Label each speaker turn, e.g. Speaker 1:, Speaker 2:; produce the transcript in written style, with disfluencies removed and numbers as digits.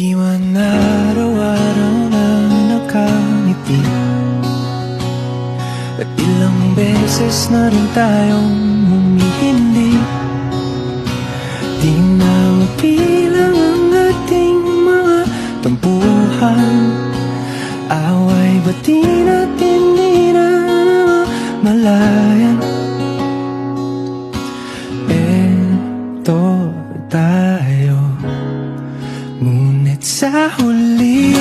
Speaker 1: Di man araw-araw na nakangiti, at ilang beses na rin tayong humihindi. Di na mapilang ang ating mga tampuhan, away bati natin di na malayan. Eto tayo, ngunit sa huli